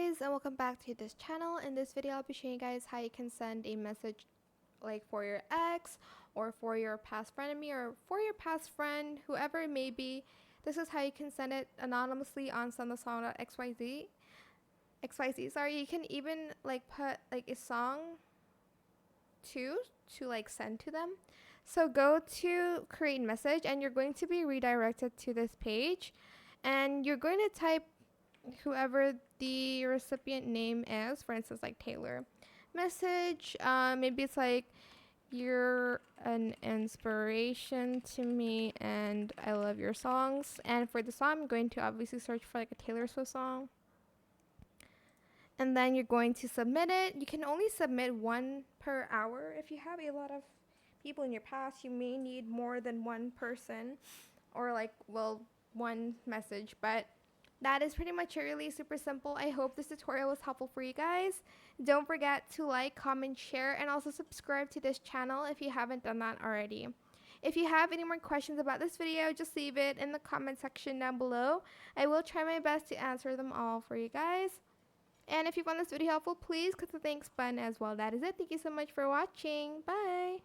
guys, and welcome back to this channel. In this video I'll be showing you guys how you can send a message like for your ex or for your past frenemy or for your past friend, whoever it may be. This is how you can send it anonymously on sendthesong.xyz. Sorry, you can even like put like a song to like send to them. So go to create message and you're going to be redirected to this page, and you're going to type whoever the recipient name is, for instance like Taylor. Message, maybe it's like, you're an inspiration to me and I love your songs. And for the song I'm going to obviously search for like a Taylor Swift song, and then you're going to submit it. You can only submit one per hour. If you have a lot of people in your past, you may need more than one person, or like, well, one message. But that is pretty much it. Really super simple. I hope this tutorial was helpful for you guys. Don't forget to like, comment, share, and also subscribe to this channel if you haven't done that already. If you have any more questions about this video, just leave it in the comment section down below. I will try my best to answer them all for you guys. And if you found this video helpful, please click the thanks button as well. That is it. Thank you so much for watching. Bye.